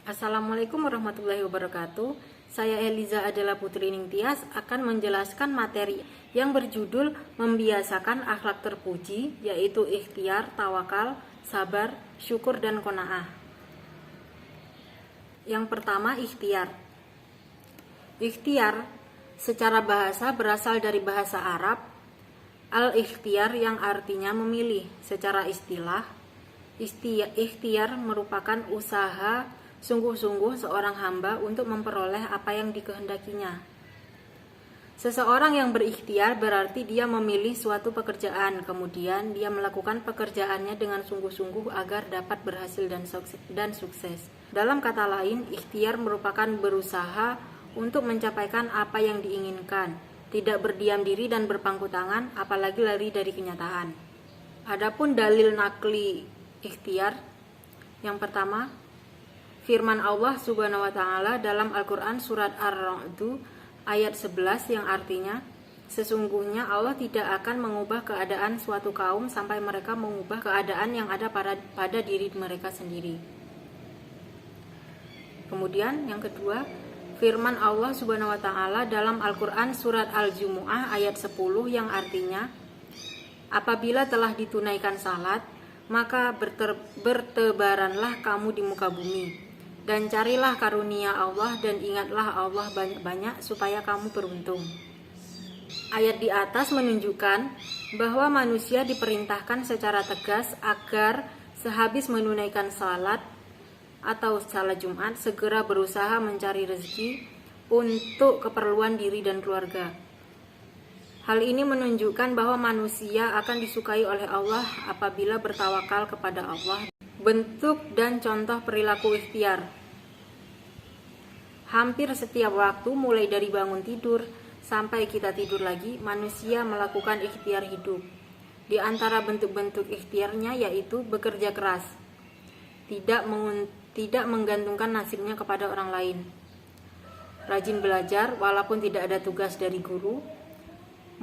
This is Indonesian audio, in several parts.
Assalamualaikum warahmatullahi wabarakatuh. Saya Eliza adalah Putri Ningtyas akan menjelaskan materi yang berjudul membiasakan akhlak terpuji, yaitu ikhtiar, tawakal, sabar, syukur, dan qanaah. Yang pertama, ikhtiar. Ikhtiar secara bahasa berasal dari bahasa Arab al-ikhtiar yang artinya memilih. Secara istilah, ikhtiar merupakan usaha sungguh-sungguh seorang hamba untuk memperoleh apa yang dikehendakinya. Seseorang yang berikhtiar berarti dia memilih suatu pekerjaan, kemudian dia melakukan pekerjaannya dengan sungguh-sungguh agar dapat berhasil dan sukses. Dalam kata lain, ikhtiar merupakan berusaha untuk mencapaikan apa yang diinginkan, tidak berdiam diri dan berpangku tangan, apalagi lari dari kenyataan. Adapun dalil nakli ikhtiar, yang pertama, firman Allah Subhanahu wa taala dalam Al-Qur'an surat Ar-Ra'd ayat 11 yang artinya, sesungguhnya Allah tidak akan mengubah keadaan suatu kaum sampai mereka mengubah keadaan yang ada pada diri mereka sendiri. Kemudian yang kedua, firman Allah Subhanahu wa taala dalam Al-Qur'an surat Al-Jumu'ah ayat 10 yang artinya, apabila telah ditunaikan salat, maka bertebaranlah kamu di muka bumi, dan carilah karunia Allah dan ingatlah Allah banyak-banyak supaya kamu beruntung. Ayat di atas menunjukkan bahwa manusia diperintahkan secara tegas agar sehabis menunaikan salat atau salat Jumat segera berusaha mencari rezeki untuk keperluan diri dan keluarga. Hal ini menunjukkan bahwa manusia akan disukai oleh Allah apabila bertawakal kepada Allah. Bentuk dan contoh perilaku ikhtiar. Hampir setiap waktu, mulai dari bangun tidur sampai kita tidur lagi, manusia melakukan ikhtiar hidup. Di antara bentuk-bentuk ikhtiarnya yaitu bekerja keras, tidak menggantungkan nasibnya kepada orang lain, rajin belajar walaupun tidak ada tugas dari guru,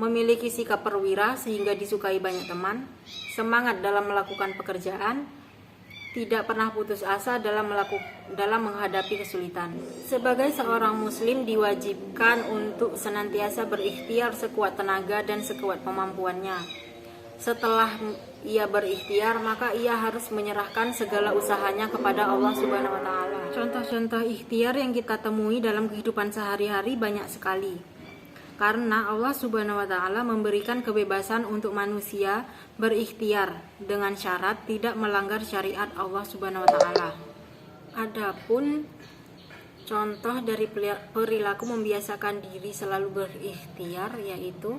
memiliki sikap perwira sehingga disukai banyak teman, semangat dalam melakukan pekerjaan, tidak pernah putus asa dalam menghadapi kesulitan. Sebagai seorang muslim diwajibkan untuk senantiasa berikhtiar sekuat tenaga dan sekuat kemampuannya. Setelah ia berikhtiar, maka ia harus menyerahkan segala usahanya kepada Allah Subhanahu wa taala. Contoh-contoh ikhtiar yang kita temui dalam kehidupan sehari-hari banyak sekali. Karena Allah Subhanahu wa taala memberikan kebebasan untuk manusia berikhtiar dengan syarat tidak melanggar syariat Allah Subhanahu wa taala. Adapun contoh dari perilaku membiasakan diri selalu berikhtiar yaitu,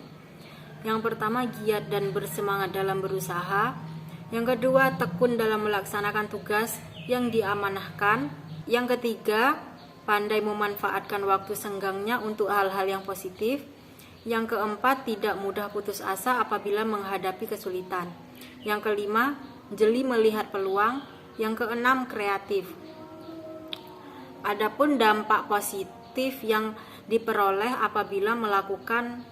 yang pertama, giat dan bersemangat dalam berusaha. Yang kedua, tekun dalam melaksanakan tugas yang diamanahkan. Yang ketiga, pandai memanfaatkan waktu senggangnya untuk hal-hal yang positif. Yang keempat, tidak mudah putus asa apabila menghadapi kesulitan. Yang kelima, jeli melihat peluang. Yang keenam, kreatif. Adapun dampak positif yang diperoleh apabila melakukan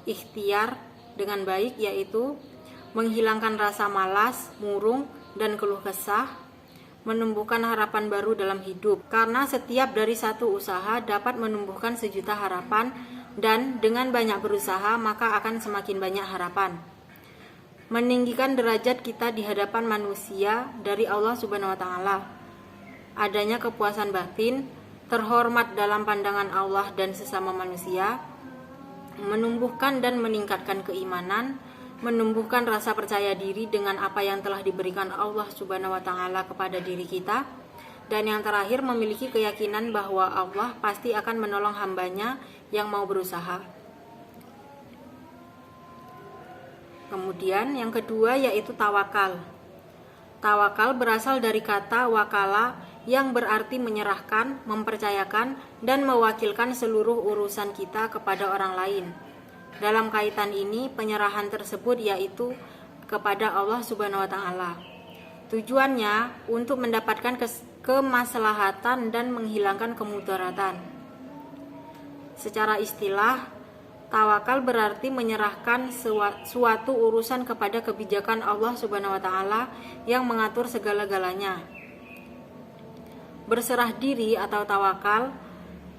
ikhtiar dengan baik yaitu menghilangkan rasa malas, murung, dan keluh kesah, menumbuhkan harapan baru dalam hidup, karena setiap dari satu usaha dapat menumbuhkan sejuta harapan, dan dengan banyak berusaha maka akan semakin banyak harapan. Meninggikan derajat kita di hadapan manusia dari Allah Subhanahu wa taala. Adanya kepuasan batin, terhormat dalam pandangan Allah dan sesama manusia, menumbuhkan dan meningkatkan keimanan, menumbuhkan rasa percaya diri dengan apa yang telah diberikan Allah Subhanahu wa taala kepada diri kita, dan yang terakhir, memiliki keyakinan bahwa Allah pasti akan menolong hambanya yang mau berusaha. Kemudian yang kedua yaitu tawakal. Tawakal berasal dari kata wakala yang berarti menyerahkan, mempercayakan, dan mewakilkan seluruh urusan kita kepada orang lain. Dalam kaitan ini, penyerahan tersebut yaitu kepada Allah Subhanahu wa taala. Tujuannya untuk mendapatkan kemaslahatan dan menghilangkan kemudaratan. Secara istilah, tawakal berarti menyerahkan suatu urusan kepada kebijakan Allah Subhanahu wa taala yang mengatur segala-galanya. Berserah diri atau tawakal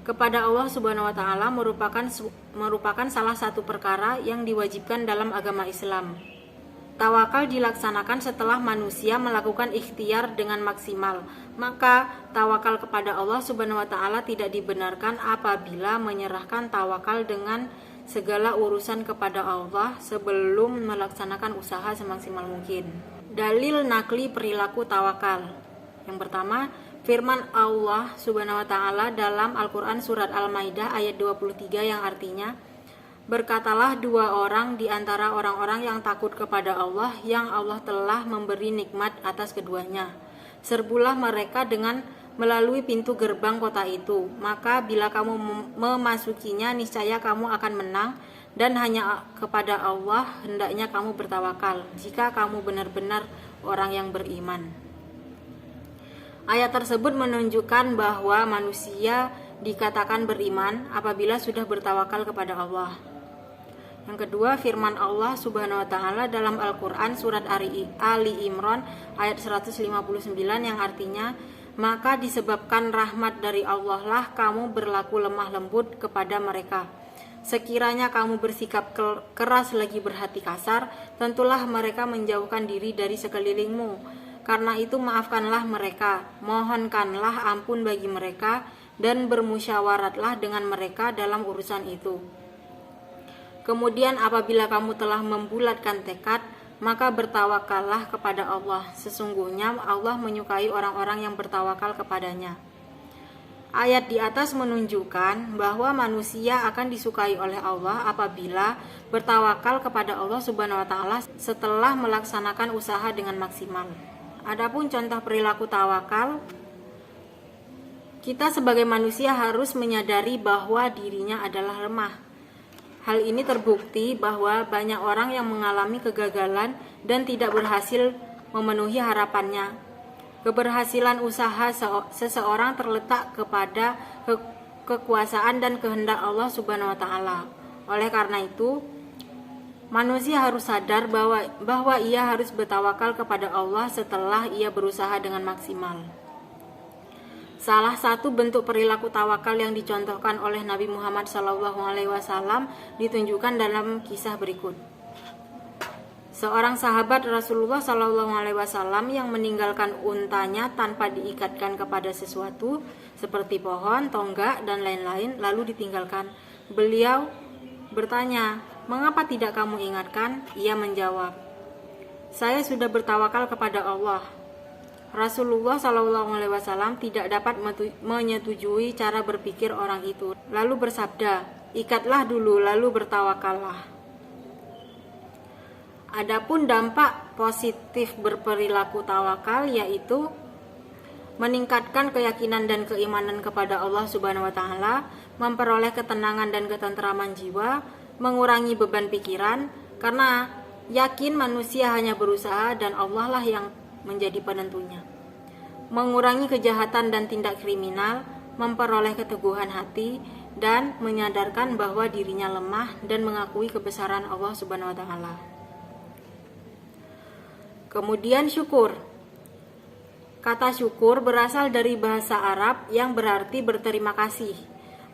kepada Allah Subhanahu wa taala merupakan salah satu perkara yang diwajibkan dalam agama Islam. Tawakal dilaksanakan setelah manusia melakukan ikhtiar dengan maksimal. Maka tawakal kepada Allah Subhanahu wa taala tidak dibenarkan apabila menyerahkan tawakal dengan segala urusan kepada Allah sebelum melaksanakan usaha semaksimal mungkin. Dalil nakli perilaku tawakal. Yang pertama, firman Allah Subhanahu wa taala dalam Al-Qur'an surat Al-Maidah ayat 23 yang artinya, berkatalah dua orang di antara orang-orang yang takut kepada Allah yang Allah telah memberi nikmat atas keduanya. Serbulah mereka dengan melalui pintu gerbang kota itu, maka bila kamu memasukinya niscaya kamu akan menang, dan hanya kepada Allah hendaknya kamu bertawakal jika kamu benar-benar orang yang beriman. Ayat tersebut menunjukkan bahwa manusia dikatakan beriman apabila sudah bertawakal kepada Allah. Yang kedua, firman Allah Subhanahu wa taala dalam Al-Qur'an surat Ali Imran ayat 159 yang artinya, maka disebabkan rahmat dari Allah lah kamu berlaku lemah lembut kepada mereka. Sekiranya kamu bersikap keras lagi berhati kasar, tentulah mereka menjauhkan diri dari sekelilingmu. Karena itu maafkanlah mereka, mohonkanlah ampun bagi mereka, dan bermusyawaratlah dengan mereka dalam urusan itu. Kemudian apabila kamu telah membulatkan tekad, maka bertawakallah kepada Allah. Sesungguhnya Allah menyukai orang-orang yang bertawakal kepadanya. Ayat di atas menunjukkan bahwa manusia akan disukai oleh Allah apabila bertawakal kepada Allah Subhanahu wa taala setelah melaksanakan usaha dengan maksimal. Adapun contoh perilaku tawakal, kita sebagai manusia harus menyadari bahwa dirinya adalah lemah. Hal ini terbukti bahwa banyak orang yang mengalami kegagalan dan tidak berhasil memenuhi harapannya. Keberhasilan usaha seseorang terletak kepada kekuasaan dan kehendak Allah Subhanahu wa taala. Oleh karena itu, manusia harus sadar bahwa ia harus bertawakal kepada Allah setelah ia berusaha dengan maksimal. Salah satu bentuk perilaku tawakal yang dicontohkan oleh Nabi Muhammad SAW ditunjukkan dalam kisah berikut. Seorang sahabat Rasulullah SAW yang meninggalkan untanya tanpa diikatkan kepada sesuatu seperti pohon, tonggak, dan lain-lain lalu ditinggalkan. Beliau bertanya, "Mengapa tidak kamu ingatkan?" Ia menjawab, "Saya sudah bertawakal kepada Allah." Rasulullah SAW tidak dapat menyetujui cara berpikir orang itu, lalu bersabda, "Ikatlah dulu, lalu bertawakallah." Adapun dampak positif berperilaku tawakal yaitu meningkatkan keyakinan dan keimanan kepada Allah Subhanahu wa taala, memperoleh ketenangan dan ketentraman jiwa, mengurangi beban pikiran karena yakin manusia hanya berusaha dan Allah lah yang menjadi penentunya, mengurangi kejahatan dan tindak kriminal, memperoleh keteguhan hati, dan menyadarkan bahwa dirinya lemah dan mengakui kebesaran Allah Subhanahu wa taala. Kemudian syukur. Kata syukur berasal dari bahasa Arab yang berarti berterima kasih.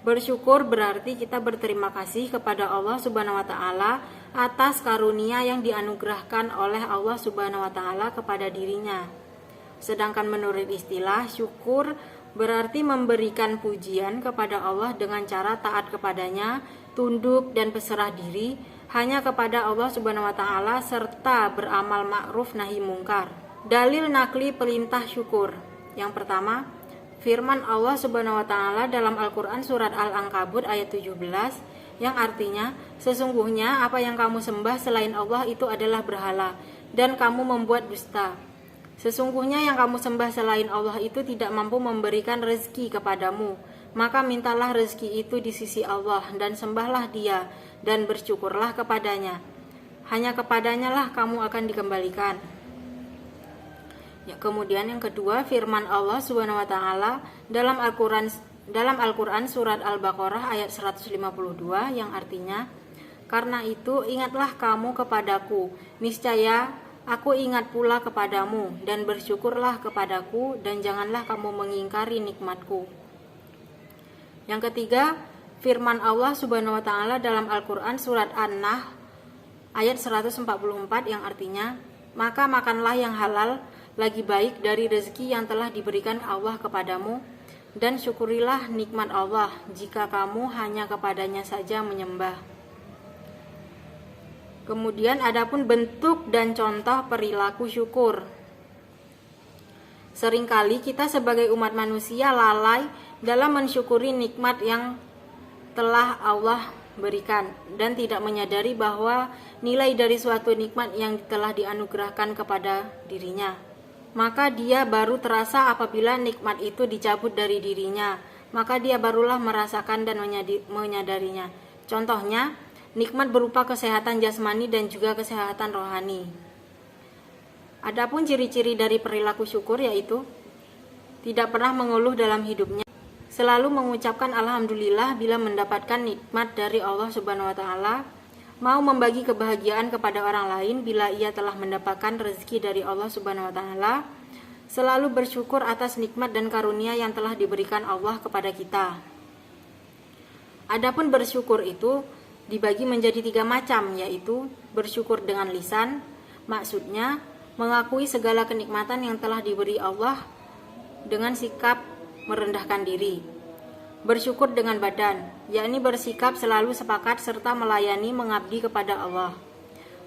Bersyukur berarti kita berterima kasih kepada Allah Subhanahu wa taala atas karunia yang dianugerahkan oleh Allah Subhanahu wa taala kepada dirinya. Sedangkan menurut istilah, syukur berarti memberikan pujian kepada Allah dengan cara taat kepadanya, tunduk dan berserah diri hanya kepada Allah Subhanahu wa taala serta beramal ma'ruf nahi mungkar. Dalil nakli perintah syukur. Yang pertama, firman Allah Subhanahu wa taala dalam Al-Qur'an surat Al-Ankabut ayat 17 yang artinya, sesungguhnya apa yang kamu sembah selain Allah itu adalah berhala dan kamu membuat dusta. Sesungguhnya yang kamu sembah selain Allah itu tidak mampu memberikan rezeki kepadamu, maka mintalah rezeki itu di sisi Allah dan sembahlah Dia dan bersyukurlah kepadanya. Hanya kepadanya lah kamu akan dikembalikan. Ya, kemudian yang kedua, firman Allah Subhanahu wa taala dalam Al-Qur'an surat Al-Baqarah ayat 152 yang artinya, karena itu ingatlah kamu kepadaku, niscaya Aku ingat pula kepadamu, dan bersyukurlah kepadaku, dan janganlah kamu mengingkari nikmatku. Yang ketiga, firman Allah Subhanahu wa Ta'ala dalam Al-Quran surat An-Nahl ayat 144 yang artinya, maka makanlah yang halal lagi baik dari rezeki yang telah diberikan Allah kepadamu, dan syukurilah nikmat Allah jika kamu hanya kepadanya saja menyembah. Kemudian adapun bentuk dan contoh perilaku syukur. Seringkali kita sebagai umat manusia lalai dalam mensyukuri nikmat yang telah Allah berikan dan tidak menyadari bahwa nilai dari suatu nikmat yang telah dianugerahkan kepada dirinya. Maka dia baru terasa apabila nikmat itu dicabut dari dirinya, maka dia barulah merasakan dan menyadarinya. Contohnya, nikmat berupa kesehatan jasmani dan juga kesehatan rohani. Adapun ciri-ciri dari perilaku syukur yaitu tidak pernah mengeluh dalam hidupnya, selalu mengucapkan alhamdulillah bila mendapatkan nikmat dari Allah Subhanahu wa Ta'ala, mau membagi kebahagiaan kepada orang lain bila ia telah mendapatkan rezeki dari Allah Subhanahu wa Ta'ala, selalu bersyukur atas nikmat dan karunia yang telah diberikan Allah kepada kita. Adapun bersyukur itu dibagi menjadi 3 macam, yaitu bersyukur dengan lisan, maksudnya mengakui segala kenikmatan yang telah diberi Allah dengan sikap merendahkan diri. Bersyukur dengan badan, yakni bersikap selalu sepakat serta melayani mengabdi kepada Allah.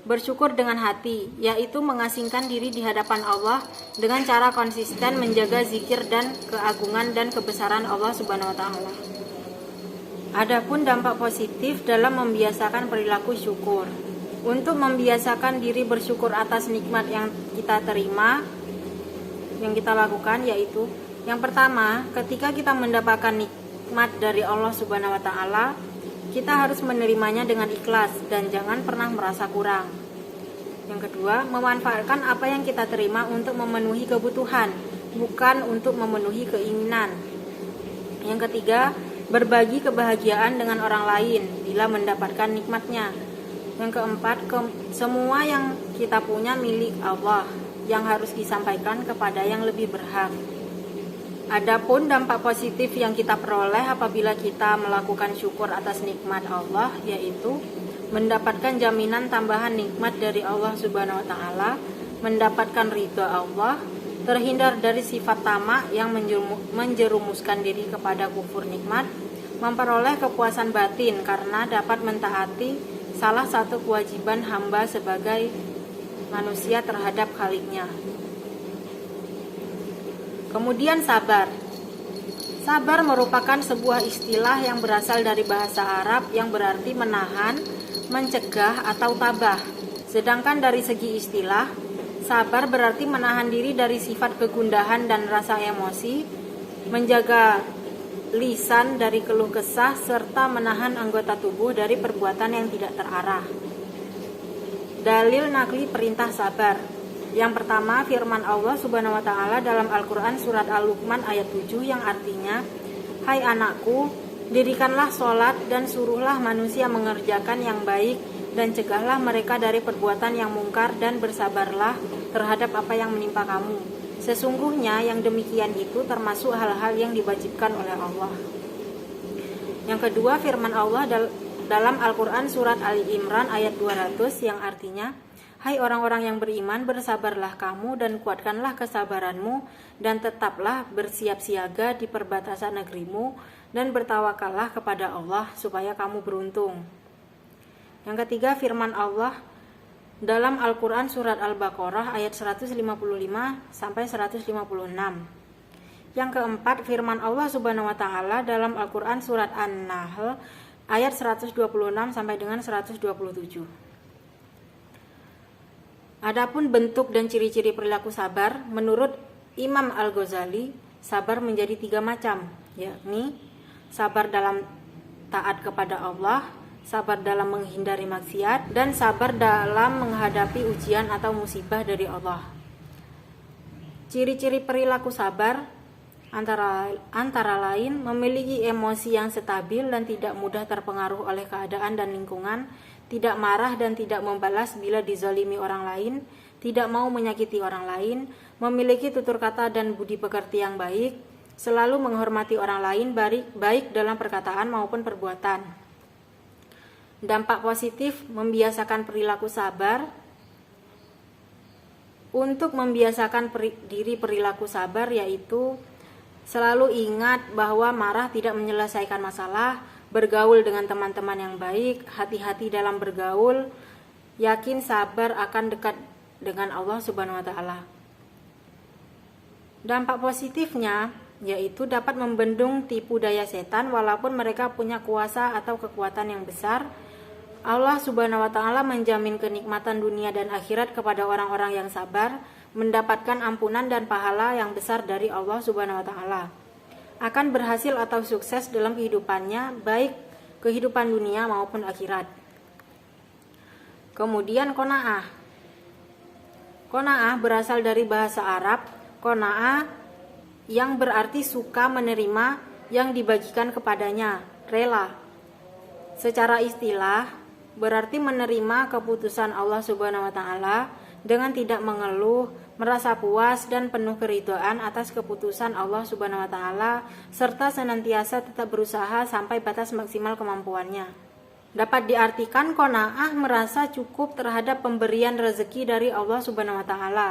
Bersyukur dengan hati, yaitu mengasingkan diri di hadapan Allah dengan cara konsisten menjaga zikir dan keagungan dan kebesaran Allah Subhanahu wa Ta'ala. Adapun dampak positif dalam membiasakan perilaku syukur. Untuk membiasakan diri bersyukur atas nikmat yang kita terima, yang kita lakukan, yaitu yang pertama, ketika kita mendapatkan nikmat dari Allah Subhanahu wa Ta'ala, kita harus menerimanya dengan ikhlas dan jangan pernah merasa kurang. Yang kedua, memanfaatkan apa yang kita terima untuk memenuhi kebutuhan, bukan untuk memenuhi keinginan. Yang ketiga, berbagi kebahagiaan dengan orang lain bila mendapatkan nikmatnya. Yang keempat, semua yang kita punya milik Allah yang harus disampaikan kepada yang lebih berhak. Adapun dampak positif yang kita peroleh apabila kita melakukan syukur atas nikmat Allah, yaitu mendapatkan jaminan tambahan nikmat dari Allah Subhanahu wa Ta'ala, mendapatkan ridha Allah, terhindar dari sifat tamak yang menjerumuskan diri kepada kufur nikmat, memperoleh kepuasan batin karena dapat mentaati salah satu kewajiban hamba sebagai manusia terhadap Khaliknya. Kemudian sabar. Sabar merupakan sebuah istilah yang berasal dari bahasa Arab yang berarti menahan, mencegah atau tabah. Sedangkan dari segi istilah, sabar berarti menahan diri dari sifat kegundahan dan rasa emosi, menjaga lisan dari keluh kesah, serta menahan anggota tubuh dari perbuatan yang tidak terarah. Dalil nakli perintah sabar. Yang pertama, firman Allah Subhanahu wa Ta'ala dalam Al-Quran surat Al-Luqman ayat 7 yang artinya, "Hai anakku, dirikanlah sholat dan suruhlah manusia mengerjakan yang baik dan cegahlah mereka dari perbuatan yang mungkar dan bersabarlah terhadap apa yang menimpa kamu. Sesungguhnya yang demikian itu termasuk hal-hal yang diwajibkan oleh Allah." Yang kedua, firman Allah dalam Al-Quran surat Ali Imran ayat 200 yang artinya, "Hai orang-orang yang beriman, bersabarlah kamu dan kuatkanlah kesabaranmu dan tetaplah bersiap siaga di perbatasan negerimu dan bertawakallah kepada Allah supaya kamu beruntung." Yang ketiga, firman Allah dalam Al-Quran surat Al-Baqarah ayat 155 sampai 156. Yang keempat, firman Allah Subhanahu wa Ta'ala dalam Al-Quran surat An-Nahl ayat 126 sampai dengan 127. Adapun bentuk dan ciri-ciri perilaku sabar, menurut Imam Al-Ghazali, sabar menjadi 3 macam, yakni sabar dalam taat kepada Allah, sabar dalam menghindari maksiat, dan sabar dalam menghadapi ujian atau musibah dari Allah. Ciri-ciri perilaku sabar antara lain memiliki emosi yang stabil dan tidak mudah terpengaruh oleh keadaan dan lingkungan, tidak marah dan tidak membalas bila dizalimi orang lain, tidak mau menyakiti orang lain, memiliki tutur kata dan budi pekerti yang baik, selalu menghormati orang lain baik dalam perkataan maupun perbuatan. Dampak positif membiasakan perilaku sabar. Untuk membiasakan diri perilaku sabar yaitu selalu ingat bahwa marah tidak menyelesaikan masalah, bergaul dengan teman-teman yang baik, hati-hati dalam bergaul, yakin sabar akan dekat dengan Allah Subhanahu wa taala. Dampak positifnya yaitu dapat membendung tipu daya setan walaupun mereka punya kuasa atau kekuatan yang besar. Allah Subhanahu wa taala menjamin kenikmatan dunia dan akhirat kepada orang-orang yang sabar, mendapatkan ampunan dan pahala yang besar dari Allah Subhanahu wa taala. Akan berhasil atau sukses dalam kehidupannya, baik kehidupan dunia maupun akhirat. Kemudian qanaah. Qanaah berasal dari bahasa Arab qanaah yang berarti suka menerima yang dibagikan kepadanya, rela. Secara istilah berarti menerima keputusan Allah Subhanahu wa taala dengan tidak mengeluh, merasa puas dan penuh keridhaan atas keputusan Allah Subhanahu wa taala serta senantiasa tetap berusaha sampai batas maksimal kemampuannya. Dapat diartikan qanaah merasa cukup terhadap pemberian rezeki dari Allah Subhanahu wa taala.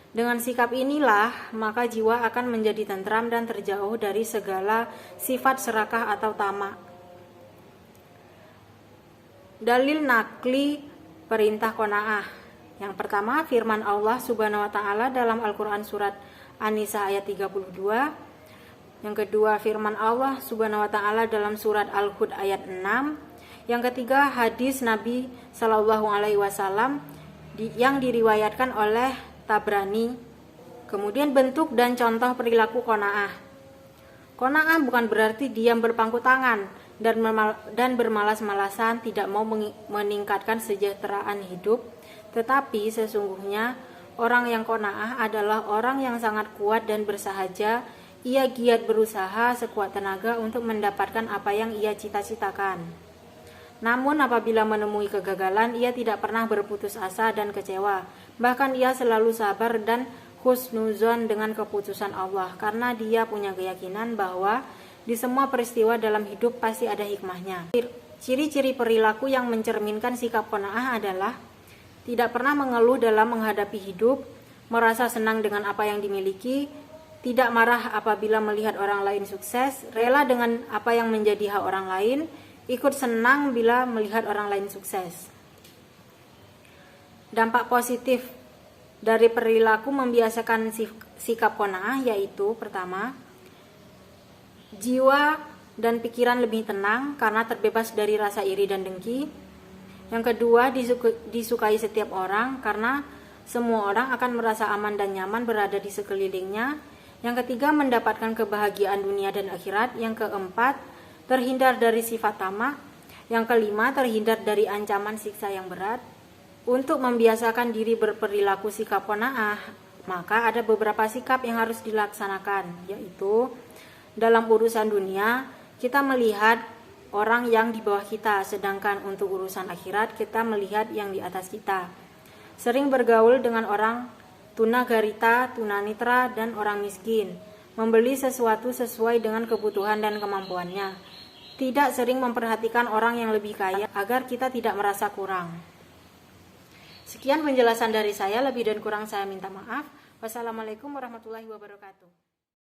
Dengan sikap inilah maka jiwa akan menjadi tentram dan terjauh dari segala sifat serakah atau tamak. Dalil nakli perintah qanaah. Yang pertama, firman Allah Subhanahu wa taala dalam Al-Qur'an surat An-Nisa ayat 32. Yang kedua, firman Allah Subhanahu wa taala dalam surat Al-Hud ayat 6. Yang ketiga, hadis Nabi sallallahu alaihi wasallam yang diriwayatkan oleh Tabrani. Kemudian bentuk dan contoh perilaku qanaah. Qanaah bukan berarti diam berpangku tangan dan bermalas-malasan, tidak mau meningkatkan kesejahteraan hidup, tetapi sesungguhnya orang yang qanaah adalah orang yang sangat kuat dan bersahaja. Ia giat berusaha sekuat tenaga untuk mendapatkan apa yang ia cita-citakan. Namun apabila menemui kegagalan, ia tidak pernah berputus asa dan kecewa. Bahkan ia selalu sabar dan husnuzon dengan keputusan Allah, karena dia punya keyakinan bahwa di semua peristiwa dalam hidup pasti ada hikmahnya. Ciri-ciri perilaku yang mencerminkan sikap qanaah adalah tidak pernah mengeluh dalam menghadapi hidup, merasa senang dengan apa yang dimiliki, tidak marah apabila melihat orang lain sukses, rela dengan apa yang menjadi hak orang lain, ikut senang bila melihat orang lain sukses. Dampak positif dari perilaku membiasakan sikap qanaah yaitu pertama, jiwa dan pikiran lebih tenang karena terbebas dari rasa iri dan dengki. Yang kedua, disukai setiap orang karena semua orang akan merasa aman dan nyaman berada di sekelilingnya. Yang ketiga, mendapatkan kebahagiaan dunia dan akhirat. Yang keempat, terhindar dari sifat tamak. Yang kelima, terhindar dari ancaman siksa yang berat. Untuk membiasakan diri berperilaku sikap qanaah, maka ada beberapa sikap yang harus dilaksanakan, yaitu dalam urusan dunia, kita melihat orang yang di bawah kita, sedangkan untuk urusan akhirat, kita melihat yang di atas kita. Sering bergaul dengan orang tunagarita, tunanitra, dan orang miskin. Membeli sesuatu sesuai dengan kebutuhan dan kemampuannya. Tidak sering memperhatikan orang yang lebih kaya agar kita tidak merasa kurang. Sekian penjelasan dari saya, lebih dan kurang saya minta maaf. Wassalamualaikum warahmatullahi wabarakatuh.